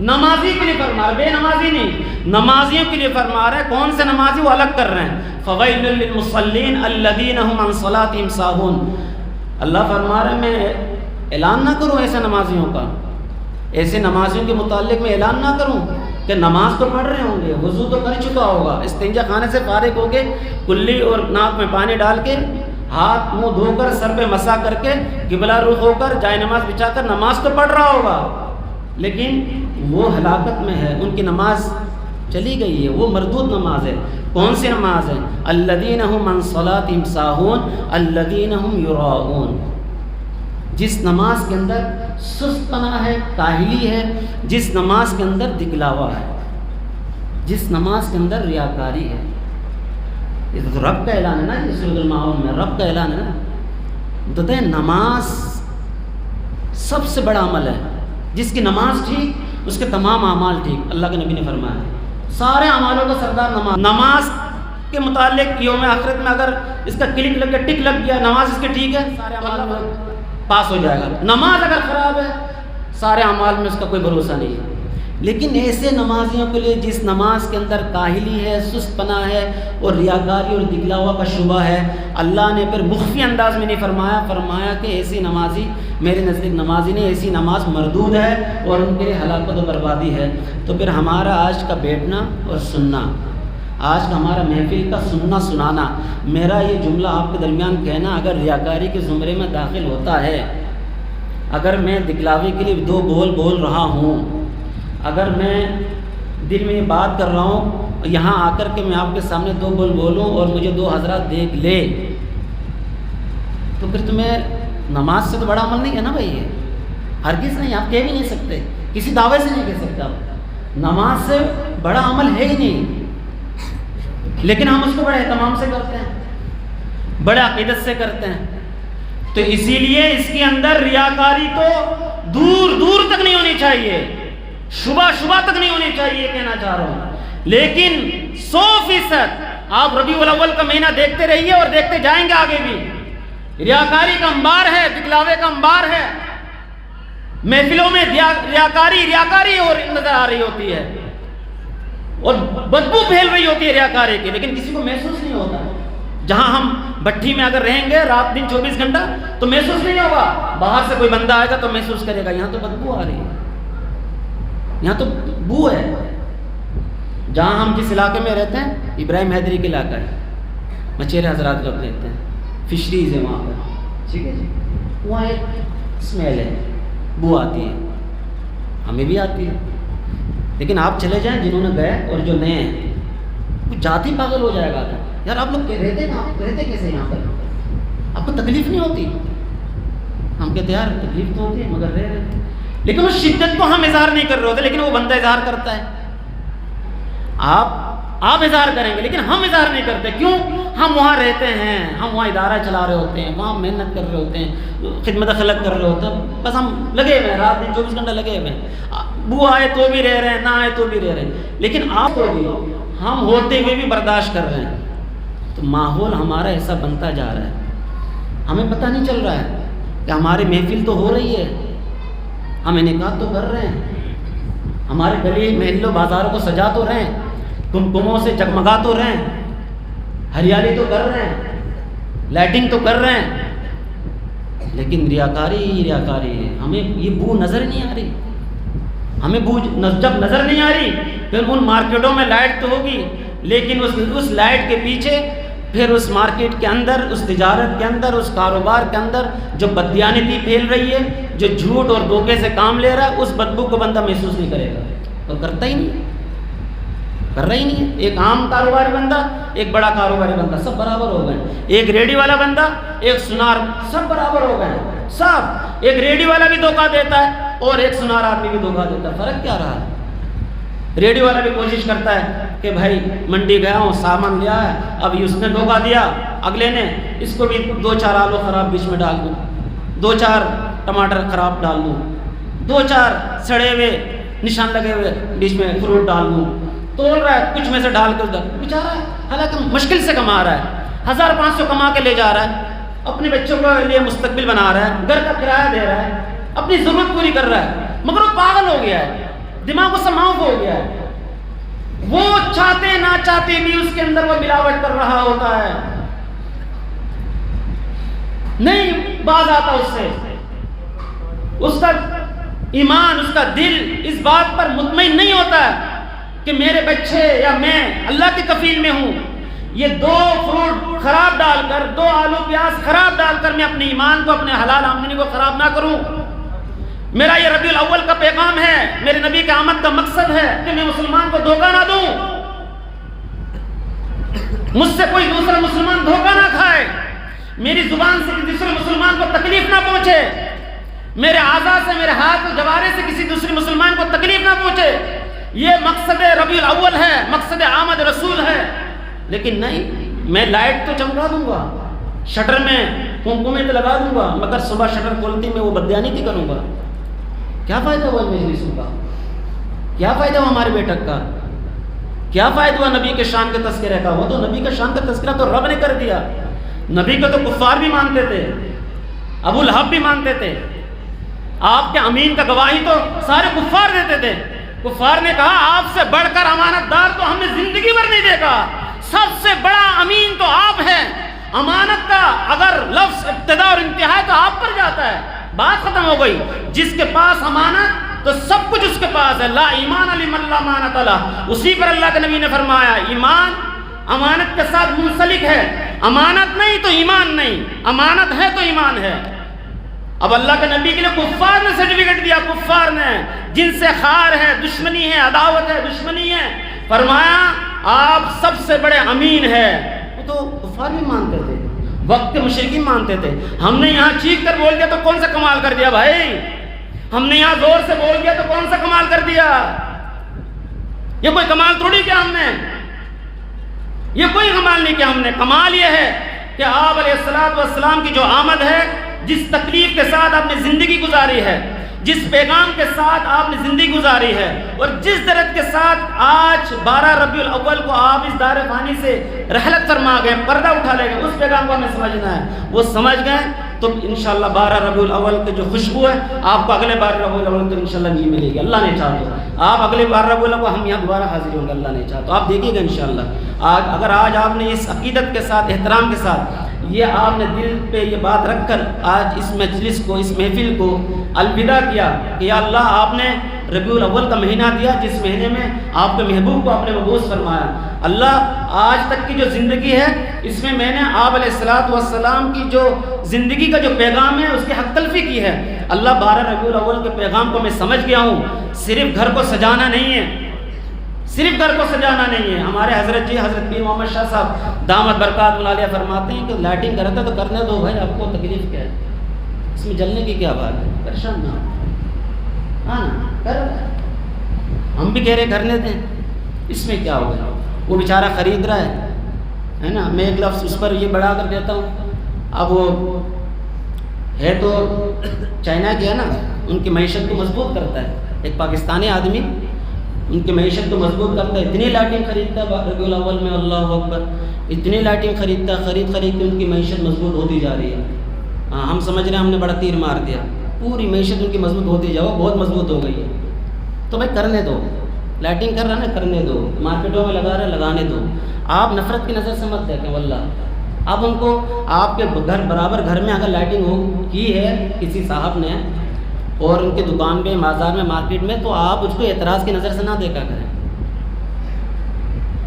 نمازی کے لیے فرما رہا ہے، بے نمازی نہیں، نمازیوں کے لیے فرما رہا ہے۔ کون سے نمازی؟ وہ الگ کر رہے ہیں، فویل للمصلین الذین هم عن صلاتهم ساہون۔ اللہ فرما رہا ہے میں اعلان نہ کروں ایسے نمازیوں کا، ایسے نمازیوں کے متعلق میں اعلان نہ کروں کہ نماز تو پڑھ رہے ہوں گے، وضو تو کر چکا ہوگا، استنجا خانے سے فارغ ہو کے کلی اور ناک میں پانی ڈال کے ہاتھ منہ دھو کر سر پہ مسح کر کے قبلہ رخ ہو کر جائے نماز بچھا کر نماز تو پڑھ رہا ہوگا، لیکن وہ ہلاکت میں ہے، ان کی نماز چلی گئی ہے، وہ مردود نماز ہے۔ کون سی نماز ہے؟ الذین هم عن صلاتهم ساہون الذین هم یراؤون۔ جس نماز کے اندر سست پنا ہے، کاہلی ہے، جس نماز کے اندر دکھلاوا ہے، جس نماز کے اندر ریاکاری ہے۔ یہ تو رب کا اعلان ہے نا، یہ سورۃ الماعون میں رب کا اعلان ہے نا۔ تو نماز سب سے بڑا عمل ہے، جس کی نماز ٹھیک اس کے تمام اعمال ٹھیک، اللہ کے نبی نے فرمایا سارے اعمالوں کا سردار نماز۔ نماز کے متعلق یوم آخرت میں اگر اس کا کلک لگ گیا، ٹک لگ گیا، نماز اس کے ٹھیک ہے، سارے اعمال میں پاس ہو جائے گا۔ نماز اگر خراب ہے، سارے اعمال میں اس کا کوئی بھروسہ نہیں ہے۔ لیکن ایسے نمازیوں کے لیے جس نماز کے اندر کاہلی ہے، سست پنا ہے اور ریاکاری اور دکھلاوا کا شبہ ہے، اللہ نے پھر مخفی انداز میں نہیں فرمایا کہ ایسی نمازی میرے نزدیک نمازی نہیں، ایسی نماز مردود ہے اور ان کے لیے ہلاکت و بربادی ہے۔ تو پھر ہمارا آج کا بیٹھنا اور سننا، آج کا ہمارا محفل کا سننا سنانا، میرا یہ جملہ آپ کے درمیان کہنا اگر ریاکاری کے زمرے میں داخل ہوتا ہے، اگر میں دکھلاوے کے لیے دو بول رہا ہوں، اگر میں دل میں یہ بات کر رہا ہوں یہاں آ کر کے میں آپ کے سامنے دو بولوں اور مجھے دو حضرات دیکھ لے، تو پھر تمہیں نماز سے تو بڑا عمل نہیں ہے نا بھائی، یہ ہرگز نہیں، آپ کہہ بھی نہیں سکتے، کسی دعوے سے نہیں کہہ سکتے آپ، نماز سے بڑا عمل ہے ہی نہیں، لیکن ہم اس کو بڑے اہتمام سے کرتے ہیں، بڑے عقیدت سے کرتے ہیں۔ تو اسی لیے اس کے اندر ریاکاری تو دور دور تک نہیں ہونی چاہیے، شبہ تک نہیں ہونی چاہیے، کہنا چاہ رہا ہوں۔ لیکن 100% آپ ربیع الاول کا مہینہ دیکھتے رہیے اور دیکھتے جائیں گے آگے بھی، ریاکاری کا انبار ہے، دکھلاوے کا انبار ہے، محفلوں میں ریاکاری اور نظر آ رہی ہوتی ہے اور بدبو پھیل رہی ہوتی ہے ریاکاری کی، لیکن کسی کو محسوس نہیں ہوتا۔ جہاں ہم بھٹی میں اگر رہیں گے رات دن 24 گھنٹہ تو محسوس نہیں ہوگا، باہر سے کوئی بندہ آئے گا تو محسوس کرے گا یہاں تو بدبو آ رہی ہے، یہاں تو بو ہے۔ جہاں ہم جس علاقے میں رہتے ہیں ابراہیم حیدری کا علاقہ ہے، مچھیرے حضرات کا رہتے ہیں، فشریز ہے وہاں پر، ٹھیک ہے جی، وہاں ایک اسمیل ہے، بو آتی ہے، ہمیں بھی آتی ہے، لیکن آپ چلے جائیں جنہوں نے گئے اور جو نئے ہیں وہ جاتی پاگل ہو جائے گا، یار آپ لوگ رہتے کیسے یہاں پر، آپ کو تکلیف نہیں ہوتی؟ ہم کہتے ہیں یار تکلیف تو ہوتی ہے مگر رہ رہے، لیکن اس شدت کو ہم اظہار نہیں کر رہے ہوتے، لیکن وہ بندہ اظہار کرتا ہے۔ آپ اظہار کریں گے لیکن ہم اظہار نہیں کرتے، کیوں؟ ہم وہاں رہتے ہیں، ہم وہاں ادارہ چلا رہے ہوتے ہیں، وہاں محنت کر رہے ہوتے ہیں، خدمت خلق کر رہے ہوتے ہیں، بس ہم لگے ہوئے ہیں، رات دن 24 گھنٹہ لگے ہوئے ہیں، بو آئے تو بھی رہ رہے ہیں، نہ آئے تو بھی رہ رہے ہیں، لیکن آپ کو بھی ہم ہوتے ہوئے بھی برداشت کر رہے ہیں. تو ماحول ہمارا ایسا بنتا جا رہا ہے, ہمیں پتہ نہیں چل رہا ہے کہ ہماری محفل تو ہو رہی ہے, ہم انعقاد تو کر رہے ہیں, ہمارے گلی محلوں بازاروں کو سجا تو رہے ہیں, کمکموں سے جگمگا تو رہے ہیں, ہریالی تو کر رہے ہیں, لائٹنگ تو کر رہے ہیں, لیکن ریاکاری ہے. ہمیں یہ بو نظر نہیں آ رہی. ہمیں بو جب نظر نہیں آ رہی پھر ان مارکیٹوں میں لائٹ تو ہوگی, لیکن اس لائٹ کے پیچھے پھر اس مارکیٹ کے اندر, اس تجارت کے اندر, اس کاروبار کے اندر جو بددیانتی پھیل رہی ہے, جو جھوٹ اور دھوکے سے کام لے رہا ہے, اس بدبو کو بندہ محسوس نہیں کرے گا, اور کرتا ہی نہیں, کر رہا ہی نہیں ہے. ایک عام کاروباری بندہ, ایک بڑا کاروباری بندہ, سب برابر ہو گئے. ایک ریڈی والا بندہ, ایک سنار, سب برابر ہو گئے, سب. ایک ریڈی والا بھی دھوکہ دیتا ہے اور ایک سنار آدمی بھی دھوکہ دیتا ہے. فرق کیا رہا ہے؟ ریڈیو والا بھی کوشش کرتا ہے کہ بھائی منڈی گیا ہوں, سامان لیا ہے, ابھی اس نے دھوکہ دیا اگلے نے, اس کو بھی 2-4 آلو خراب بیچ میں ڈال دوں, 2-4 ٹماٹر خراب ڈال دوں, 2-4 سڑے ہوئے نشان لگے ہوئے بیچ میں فروٹ ڈال دوں. تول رہا ہے کچھ میں سے ڈال کے بیچارہ, حالانکہ مشکل سے کما رہا ہے, 1500 کما کے لے جا رہا ہے, اپنے بچوں کے لیے مستقبل بنا رہا ہے, گھر کا کرایہ دے رہا ہے, اپنی ضرورت پوری کر رہا ہے, مگر وہ پاگل ہو گیا ہے, دماغ اس سے معاف ہو گیا ہے. وہ چاہتے نہ چاہتے بھی اس کے اندر وہ ملاوٹ کر رہا ہوتا ہے, نہیں باز آتا اس سے. اس کا ایمان, اس کا دل اس بات پر مطمئن نہیں ہوتا ہے کہ میرے بچے یا میں اللہ کی کفیل میں ہوں. یہ 2 فروٹ خراب ڈال کر, 2 آلو پیاز خراب ڈال کر میں اپنے ایمان کو, اپنے حلال آمدنی کو خراب نہ کروں. میرا یہ ربیع الاول کا پیغام ہے, میرے نبی کے آمد کا مقصد ہے کہ میں مسلمان کو دھوکہ نہ دوں, مجھ سے کوئی دوسرا مسلمان دھوکہ نہ کھائے, میری زبان سے کسی دوسرے مسلمان کو تکلیف نہ پہنچے, میرے اعضاء سے, میرے ہاتھ اور جوارے سے کسی دوسرے مسلمان کو تکلیف نہ پہنچے. یہ مقصد ربیع الاول ہے, مقصد آمد رسول ہے. لیکن نہیں, میں لائٹ تو چمکا دوں گا, شٹر میں کمکمے تو لگا دوں گا, مگر صبح شٹر کھولتی میں وہ بددیانتی کروں گا. کیا فائدہ ہوا مجلسوں کا, کیا فائدہ ہوا ہمارے بیٹک کا, کیا فائدہ ہوا نبی کے شان کے تذکرے کا؟ وہ تو نبی کا شان کا تذکرہ تو رب نے کر دیا. نبی کو تو کفار بھی مانتے تھے, ابو لہب بھی مانتے تھے, آپ کے امین کا گواہی تو سارے کفار دیتے تھے. کفار نے کہا آپ سے بڑھ کر امانت دار تو ہم نے زندگی بھر نہیں دیکھا, سب سے بڑا امین تو آپ ہیں. امانت کا اگر لفظ ابتدا اور انتہا تو آپ پر جاتا ہے, بات ختم ہو گئی. جس کے پاس امانت تو سب کچھ اس کے پاس ہے. لا ایمان لمن لا امانت له, اسی پر اللہ کے نبی نے فرمایا ایمان امانت کے ساتھ منسلک ہے. امانت نہیں تو ایمان نہیں, امانت ہے تو ایمان ہے. اب اللہ کے نبی کے لیے کفار نے سرٹیفکیٹ دیا, کفار نے جن سے خار ہے, دشمنی ہے, عداوت ہے, دشمنی ہے, فرمایا آپ سب سے بڑے امین ہے. وہ تو کفار بھی مانتے تھے, وقت کے مشرکین مانتے تھے. ہم نے یہاں چیخ کر بول دیا تو کون سا کمال کر دیا بھائی, ہم نے یہاں زور سے بول دیا تو کون سا کمال کر دیا. یہ کوئی کمال تھوڑی کیا ہم نے, یہ کوئی کمال نہیں کیا ہم نے. کمال یہ ہے کہ آپ علیہ الصلوۃ والسلام کی جو آمد ہے, جس تکلیف کے ساتھ آپ نے زندگی گزاری ہے, جس پیغام کے ساتھ آپ نے زندگی گزاری ہے, اور جس درد کے ساتھ آج 12 ربیع الاول کو آپ اس دار فانی سے رحلت فرما گئے, پردہ اٹھا لے گئے, اس پیغام کو ہمیں سمجھنا ہے. وہ سمجھ گئے تو انشاءاللہ 12 ربیع الاول کے جو خوشبو ہے آپ کو اگلے 12 ربیع الاول تو انشاءاللہ نہیں ملے گی, اللہ نے چاہا تو. آپ اگلے 12 ربیع الاول کو ہم یہاں دوبارہ حاضر ہوں گے, اللہ نے چاہا تو. آپ دیکھیے گا انشاءاللہ. اگر آج آپ نے اس عقیدت کے ساتھ, احترام کے ساتھ, یہ آپ نے دل پہ یہ بات رکھ کر آج اس مجلس کو, اس محفل کو الوداع کیا کہ یا اللہ آپ نے ربیع الاول کا مہینہ دیا, جس مہینے میں آپ کے محبوب کو آپ نے مبعوث فرمایا. اللہ آج تک کی جو زندگی ہے اس میں نے آپ علیہ الصلوۃ والسلام کی جو زندگی کا جو پیغام ہے اس کی حق تلفی کی ہے. اللہ 12 ربیع الاول کے پیغام کو میں سمجھ گیا ہوں. صرف گھر کو سجانا نہیں ہے, صرف گھر کو سجانا نہیں ہے. ہمارے حضرت جی, حضرت پیر محمد شاہ صاحب دامت برکات العالیہ فرماتے ہیں کہ لائٹنگ کرتا ہے تو کرنے دو بھائی, آپ کو تکلیف کیا ہے, اس میں جلنے کی کیا بات ہے, پریشان نہ ہو. ہاں نا, کر ہم بھی کہہ رہے کرنے دیں, اس میں کیا ہوگا. وہ بیچارہ خرید رہا ہے نا, میں ایک لفظ اس پر یہ بڑھا کر دیتا ہوں. اب وہ ہے تو چائنا کی ہے نا, ان کی معیشت کو مضبوط کرتا ہے. ایک پاکستانی آدمی ان کی معیشت کو مضبوط کرتا ہے. اتنی لائٹنگ خریدتا ہے ربیع الاول میں، اللہ اکبر، اتنی لائٹنگ خریدتا ہے، خرید کے ان کی معیشت مضبوط ہوتی جا رہی ہے. ہاں ہم سمجھ رہے ہیں ہم نے بڑا تیر مار دیا، پوری معیشت ان کی مضبوط ہوتی جائے، وہ بہت مضبوط ہو گئی ہے. تو بھائی کرنے دو، لائٹنگ کر رہا ہے نا، کرنے دو. مارکیٹوں میں لگا رہا ہے، لگانے دو. آپ نفرت کی نظر سے مت دیکھیں. واللہ آپ ان کو، آپ کے گھر برابر گھر میں اگر لائٹنگ ہو کی ہے کسی صاحب نے اور ان کی دکان میں، بازار میں، مارکیٹ میں، تو آپ اس کو اعتراض کی نظر سے نہ دیکھا کریں،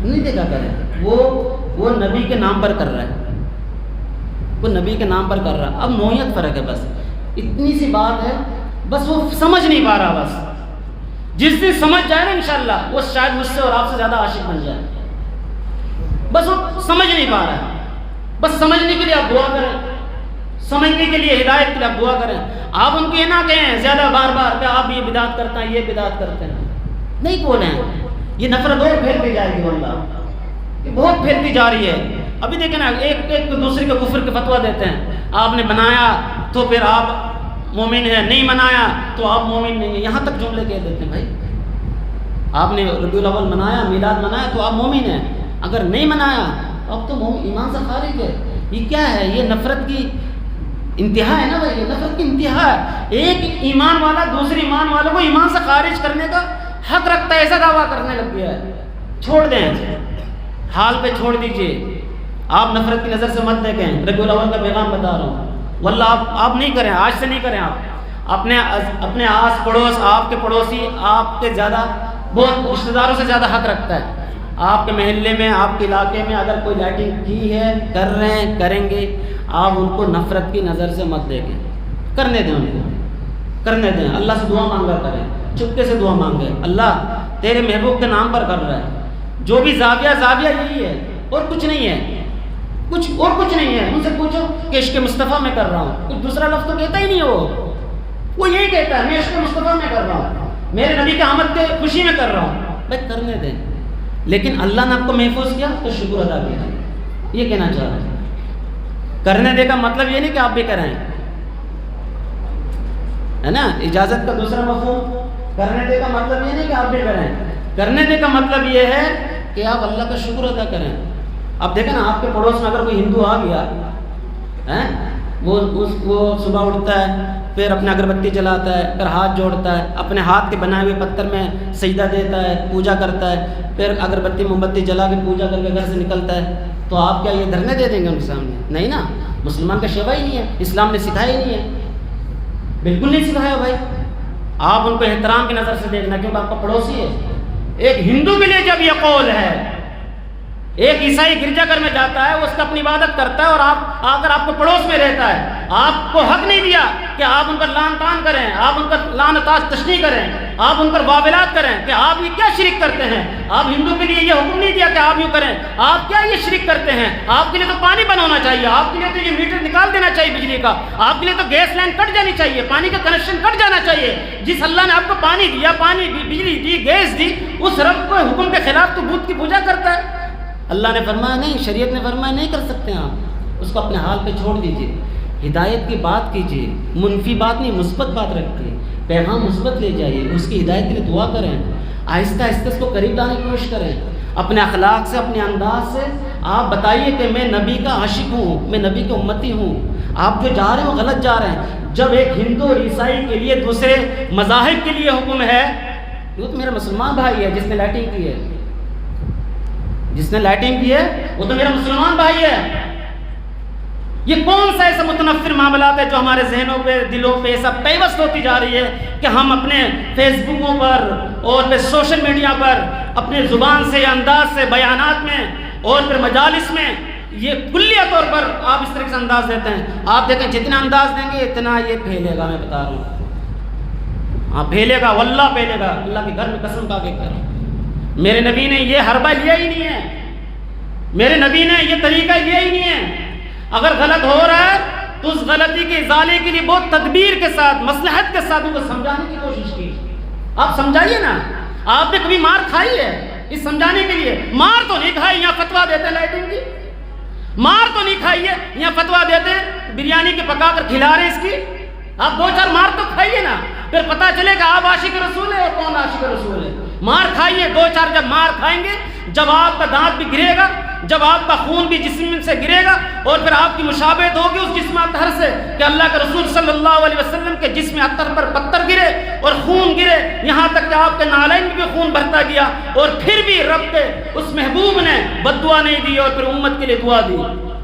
نہیں دیکھا کریں. وہ نبی کے نام پر کر رہا ہے، وہ نبی کے نام پر کر رہا ہے. اب نوعیت فرق ہے، بس اتنی سی بات ہے. بس وہ سمجھ نہیں پا رہا. بس جس دن سمجھ جائے نا انشاءاللہ، وہ شاید مجھ سے اور آپ سے زیادہ عاشق بن جائے. بس وہ سمجھ نہیں پا رہا ہے. بس سمجھنے کے لیے آپ دعا کریں، سمجھنے کے لیے، ہدایت کے لیے آپ دعا کریں. آپ ان کو یہ نہ کہیں زیادہ بار بار کہ آپ یہ بدعت کرتے ہیں، یہ بدعت کرتے ہیں. نہیں بولیں. یہ نفرت اور پھیلتی جائے گی. واللہ یہ بہت پھیلتی جا رہی ہے. ابھی دیکھیں نا، ایک دوسرے کے کفر کے فتویٰ دیتے ہیں. آپ نے بنایا تو پھر آپ مومن ہیں، نہیں بنایا تو آپ مومن نہیں ہیں. یہاں تک جملے کہہ دیتے ہیں. بھائی آپ نے ربیع الاول منایا، میلاد منایا تو آپ مومن ہیں، اگر نہیں منایا اب تو ایمان سے خارج ہے. یہ کیا ہے؟ یہ نفرت کی انتہا ہے نا بھائی، یہ نفرت کی انتہا ہے. ایک ایمان والا دوسرے ایمان والوں کو ایمان سے خارج کرنے کا حق رکھتا ہے، ایسا دعویٰ کرنے لگ گیا ہے. چھوڑ دیں، حال پہ چھوڑ دیجئے. آپ نفرت کی نظر سے مت دیکھیں. ربیع الاول کا پیغام بتا رہا ہوں. واللہ آپ نہیں کریں، آج سے نہیں کریں. آپ اپنے آس پڑوس، آپ کے پڑوسی آپ کے زیادہ، بہت رشتہ داروں سے زیادہ حق رکھتا ہے. آپ کے محلے میں، آپ کے علاقے میں اگر کوئی لائٹنگ کی ہے، کر رہے ہیں، کریں گے، آپ ان کو نفرت کی نظر سے مت دیکھیں. کرنے دیں، ان کو کرنے دیں. اللہ سے دعا مانگا کریں، چپکے سے دعا مانگیں. اللہ تیرے محبوب کے نام پر کر رہا ہے. جو بھی زاویہ یہی ہے اور کچھ نہیں ہے، کچھ نہیں ہے. ان سے پوچھو کہ عشق مصطفیٰ میں کر رہا ہوں. کچھ دوسرا لفظ تو کہتا ہی نہیں. وہ یہی کہتا ہے میں عشق مصطفیٰ میں کر رہا ہوں، میرے نبی کے آمد کے خوشی میں کر رہا ہوں. بھائی کرنے دیں. لیکن اللہ نے آپ کو محفوظ کیا تو شکر ادا کیا. یہ کہنا چاہ رہا ہے. کرنے دے کا مطلب یہ نہیں کہ آپ بھی کریں، ہے نا. اجازت کا دوسرا مفہوم کرنے دے کا مطلب یہ نہیں کہ آپ بھی کریں. کرنے دے کا مطلب یہ ہے کہ آپ اللہ کا شکر ادا کریں. اب دیکھیں نا، آپ کے پڑوس میں اگر کوئی ہندو آ گیا ہے، وہ صبح اٹھتا ہے، پھر اپنے اگربتی جلاتا ہے، پھر ہاتھ جوڑتا ہے، اپنے ہاتھ کے بنائے ہوئے پتھر میں سجدہ دیتا ہے، پوجا کرتا ہے، پھر اگربتی موم بتی جلا کے پوجا کر کے گھر سے نکلتا ہے. تو آپ کیا یہ دھرنے دے دیں گے ان کے سامنے؟ نہیں نا. مسلمان کا شیوا ہی نہیں ہے، اسلام نے سکھایا ہی نہیں ہے، بالکل نہیں سکھایا. بھائی آپ ان کو احترام کی نظر سے دیکھنا، کیونکہ آپ کا پڑوسی ہے. ایک ہندو کے لیے جب یہ قول ہے، ایک عیسائی گرجا گھر میں جاتا ہے، اس کا اپنی عبادت کرتا ہے، اور آپ اگر آپ کو پڑوس میں رہتا ہے، آپ کو حق نہیں دیا کہ آپ ان پر لعن طعن کریں، آپ ان پر لعن تشنیع کریں، آپ ان پر واویلات کریں کہ آپ یہ کیا شرک کرتے ہیں. آپ ہندو کے لیے یہ حکم نہیں دیا کہ آپ یوں کریں. آپ کیا یہ شرک کرتے ہیں؟ آپ کے لیے تو پانی بند ہونا چاہیے، آپ کے لیے تو یہ میٹر نکال دینا چاہیے بجلی کا، آپ کے لیے تو گیس لائن کٹ جانی چاہیے، پانی کا کنیکشن کٹ جانا چاہیے. جس اللہ نے آپ کو پانی دیا، پانی دی، بجلی دی، گیس دی، اس رب کو حکم کے خلاف تو بت کی پوجا کرتا ہے. اللہ نے فرمایا نہیں، شریعت نے فرمایا نہیں کر سکتے آپ. اس کو اپنے حال پہ چھوڑ دیجئے. ہدایت کی بات کیجئے، منفی بات نہیں، مثبت بات رکھیے، پیغام مثبت لے جائیے، اس کی ہدایت کے لیے دعا کریں. آہستہ آہستہ اس کو قریب لانے کی کوشش کریں. اپنے اخلاق سے، اپنے انداز سے آپ بتائیے کہ میں نبی کا عاشق ہوں، میں نبی کے امتی ہوں. آپ جو جا رہے ہیں وہ غلط جا رہے ہیں. جب ایک ہندو اور عیسائی کے لیے دوسرے مذاہب کے لیے حکم ہے، وہ تو میرا مسلمان بھائی ہے جس نے لائٹنگ کی ہے، جس نے لائٹنگ کی ہے وہ تو میرا مسلمان بھائی ہے. یہ کون سا ایسا متنفر معاملات ہے جو ہمارے ذہنوں پہ، دلوں پہ ایسا پیوست ہوتی جا رہی ہے کہ ہم اپنے فیس بکوں پر اور پھر سوشل میڈیا پر اپنے زبان سے یا انداز سے، بیانات میں اور پھر مجالس میں یہ کلیہ طور پر آپ اس طرح سے انداز دیتے ہیں. آپ دیکھیں جتنا انداز دیں گے اتنا یہ پھیلے گا. میں بتا رہا ہوں، ہاں پھیلے گا، واللہ پھیلے گا. اللہ کے گھر میں قسم کھا کے کہہ رہا ہوں، میرے نبی نے یہ حربہ لیا ہی نہیں ہے، میرے نبی نے یہ طریقہ لیا ہی نہیں ہے. اگر غلط ہو رہا ہے تو اس غلطی کے ازالے کے لیے بہت تدبیر کے ساتھ، مصلحت کے ساتھ ان کو سمجھانے کی کوشش کی. آپ سمجھائیے نا. آپ نے کبھی مار کھائی ہے اس سمجھانے کے لیے؟ مار تو نہیں کھائی. یہاں فتویٰ دیتے ہیں لائٹنگ کی، مار تو نہیں کھائی ہے. یہاں فتویٰ دیتے ہیں بریانی کے پکا کر کھلا رہے اس کی. آپ دو چار مار تو کھائیے نا، پھر پتہ چلے کہ آپ عاشق رسول ہے اور کون عاشق رسول ہے. مار کھائیے، 2-4 جب مار کھائیں گے، جب آپ کا دانت بھی گرے گا، جب آپ کا خون بھی جسم سے گرے گا، اور پھر آپ کی مشابہت ہوگی اس جسم اطہر سے کہ اللہ کے رسول صلی اللہ علیہ وسلم کے جسم اطہر پر پتھر گرے اور خون گرے، یہاں تک کہ آپ کے نالین میں بھی خون بہتا گیا، اور پھر بھی رب کے اس محبوب نے بد دعا نہیں دی اور پھر امت کے لیے دعا دی،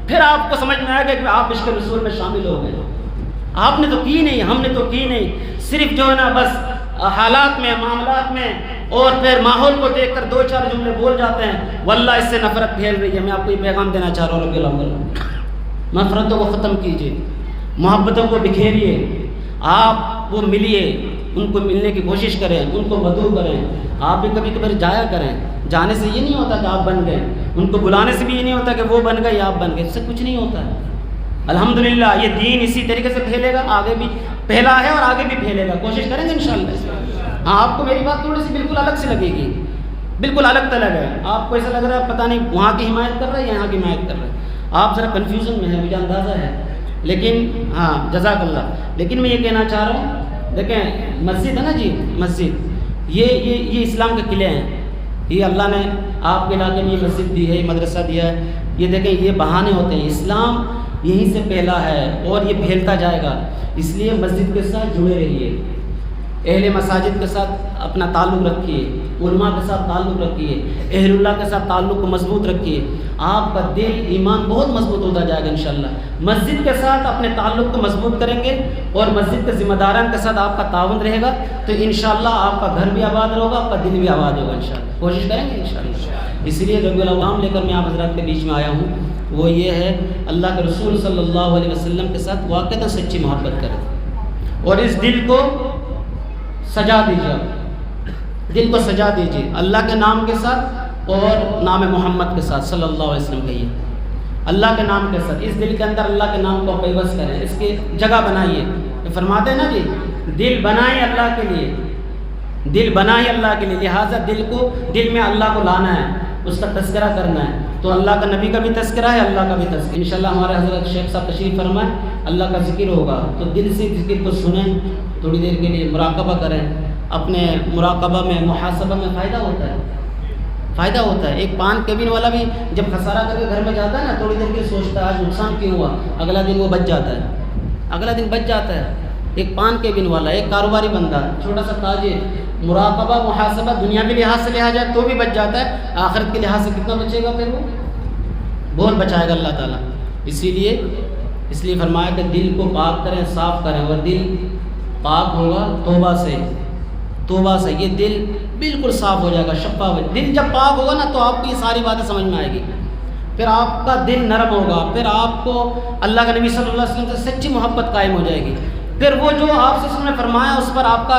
پھر آپ کو سمجھ میں آئے گا کہ آپ عشق رسول میں شامل ہو گئے۔ آپ نے تو کی نہیں، ہم نے تو کی نہیں، صرف جو ہے نا بس حالات میں، معاملات میں، اور پھر ماحول کو دیکھ کر 2-4 جملے بول جاتے ہیں۔ واللہ اس سے نفرت پھیل رہی ہے۔ میں آپ کو یہ پیغام دینا چاہ رہا ہوں، ربی الاول نفرتوں کو ختم کیجیے، محبتوں کو بکھیریے، آپ وہ ملیے، ان کو ملنے کی کوشش کریں، ان کو مدعو کریں، آپ بھی کبھی کبھی جایا کریں۔ جانے سے یہ نہیں ہوتا کہ آپ بن گئے، ان کو بلانے سے بھی یہ نہیں ہوتا کہ وہ بن گئے یا آپ بن گئے، اس سے کچھ نہیں ہوتا ہے۔ الحمدللہ یہ دین اسی طریقے سے پھیلے گا، آگے بھی پھیلا ہے اور آگے بھی پھیلے گا، کوشش کریں گے انشاءاللہ۔ ہاں آپ کو میری بات تھوڑی سی بالکل الگ سے لگے گی، بالکل الگ طلب ہے، آپ کو ایسا لگ رہا ہے پتہ نہیں وہاں کی حمایت کر رہا ہے یا یہاں کی حمایت کر رہا ہے، آپ ذرا کنفیوژن میں ہیں، مجھے اندازہ ہے، لیکن ہاں جزاک اللہ۔ لیکن میں یہ کہنا چاہ رہا ہوں، دیکھیں مسجد ہے نا جی، مسجد یہ اسلام کے قلعے ہیں، یہ اللہ نے آپ کے علاقے میں یہ مسجد دی ہے، یہ مدرسہ دیا ہے، یہ دیکھیں یہ بہانے ہوتے ہیں، اسلام یہیں سے پھیلا ہے اور یہ پھیلتا جائے گا، اس لیے مسجد کے ساتھ جڑے رہیے، اہل مساجد کے ساتھ اپنا تعلق رکھیے، علماء کے ساتھ تعلق رکھیے، اہل اللہ کے ساتھ تعلق کو مضبوط رکھیے، آپ کا دل ایمان بہت مضبوط ہوتا جائے گا انشاءاللہ۔ مسجد کے ساتھ اپنے تعلق کو مضبوط کریں گے اور مسجد کے ذمہ داران کے ساتھ آپ کا تعاون رہے گا تو انشاءاللہ آپ کا گھر بھی آباد ہوگا، آپ کا دل بھی آباد ہوگا انشاءاللہ، کوشش کریں گے انشاءاللہ۔ اس لیے ربی الاول لے کر میں آپ حضرات کے بیچ میں آیا ہوں، وہ یہ ہے اللہ کے رسول صلی اللہ علیہ وسلم کے ساتھ واقعتاً سچی محبت کریں اور اس دل کو سجا دیجیے، دل کو سجا دیجیے اللہ کے نام کے ساتھ اور نام محمد کے ساتھ صلی اللہ علیہ وسلم کہیے، اللہ کے نام کے ساتھ اس دل کے اندر اللہ کے نام کو پیوست کریں، اس کی جگہ بنائیے۔ فرماتے ہیں نا جی دل بنائیں اللہ کے لیے، دل بنائیں اللہ کے لیے، لہٰذا دل میں اللہ کو لانا ہے، اس کا تذکرہ کرنا ہے، تو اللہ کا نبی کا بھی تذکرہ ہے، اللہ کا بھی تذکرہ۔ انشاءاللہ ہمارے حضرت شیخ صاحب تشریف فرمائیں، اللہ کا ذکر ہوگا تو دل سے ذکر کو سنیں، تھوڑی دیر کے لیے مراقبہ کریں، اپنے مراقبہ میں محاسبہ میں فائدہ ہوتا ہے، فائدہ ہوتا ہے۔ ایک پان کیبن والا بھی جب خسارہ کر کے گھر میں جاتا ہے نا، تھوڑی دیر کے سوچتا ہے آج نقصان کیوں ہوا، اگلا دن وہ بچ جاتا ہے، اگلا دن بچ جاتا ہے۔ ایک پان کیبن والا، ایک کاروباری بندہ، چھوٹا سا تاجر، مراقبہ محاسبہ دنیاوی لحاظ سے لیا جائے تو بھی بچ جاتا ہے، آخرت کے لحاظ سے کتنا بچے گا پھر وہ بہت بچائے گا اللہ تعالیٰ۔ اس لیے فرمایا کہ دل کو پاک کریں، صاف کریں، اور دل پاک ہوگا توبہ سے یہ دل بالکل صاف ہو جائے گا، شفاف ہو۔ دل جب پاک ہوگا نا تو آپ کو یہ ساری باتیں سمجھ میں آئے گی، پھر آپ کا دل نرم ہوگا، پھر آپ کو اللہ کے نبی صلی اللہ علیہ وسلم سے سچی محبت قائم ہو جائے گی، پھر وہ جو آپ سے اس نے فرمایا اس پر آپ کا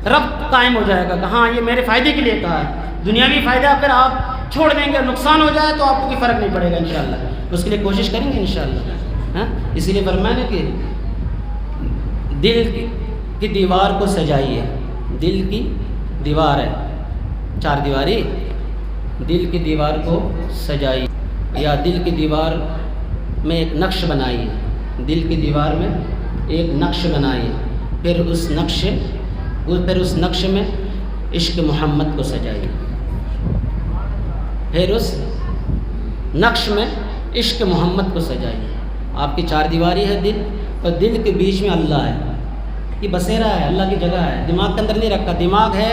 ربط قائم ہو جائے گا کہ ہاں یہ میرے فائدے کے لیے کہا ہے، دنیاوی فائدہ پھر آپ چھوڑ دیں گے، نقصان ہو جائے تو آپ کو کوئی فرق نہیں پڑے گا انشاءاللہ، اس کے لیے کوشش کریں گے انشاءاللہ۔ اسی لیے فرمایا نا کہ دل کی دیوار کو سجائیے، دل کی دیوار ہے 4 دیواری، دل کی دیوار کو سجائیے یا دل کی دیوار میں ایک نقش بنائیے، دل کی دیوار میں ایک نقش بنائیے، پھر اس نقش میں عشق محمد کو سجائیے، پھر اس نقش میں عشق محمد کو سجائیے۔ آپ کی 4 دیواری ہے دل، اور دل کے بیچ میں اللہ ہے، یہ بسیرا ہے، اللہ کی جگہ ہے، دماغ کے اندر نہیں رکھا، دماغ ہے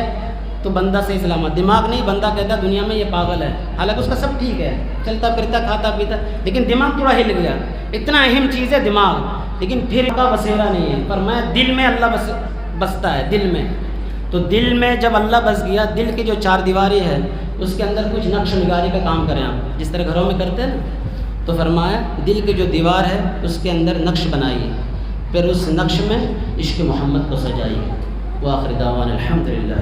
تو بندہ صحیح سلامت، دماغ نہیں بندہ کہتا ہے دنیا میں یہ پاگل ہے، حالانکہ اس کا سب ٹھیک ہے، چلتا پھرتا کھاتا پیتا، لیکن دماغ تھوڑا ہل گیا، اتنا اہم چیز ہے دماغ، لیکن پھر کا بسیرا نہیں ہے، پر میں دل میں اللہ بستا ہے، دل میں، تو دل میں جب اللہ بس گیا، دل کی جو 4 دیواری ہے اس کے اندر کچھ نقش نگاری کا کام کریں آپ، جس طرح گھروں میں کرتے ہیں نا، تو فرمایا دل کی جو دیوار ہے اس کے اندر نقش بنائیے، پھر اس نقش میں عشق محمد کو سجائیے۔ وآخر دعوانا الحمدللہ۔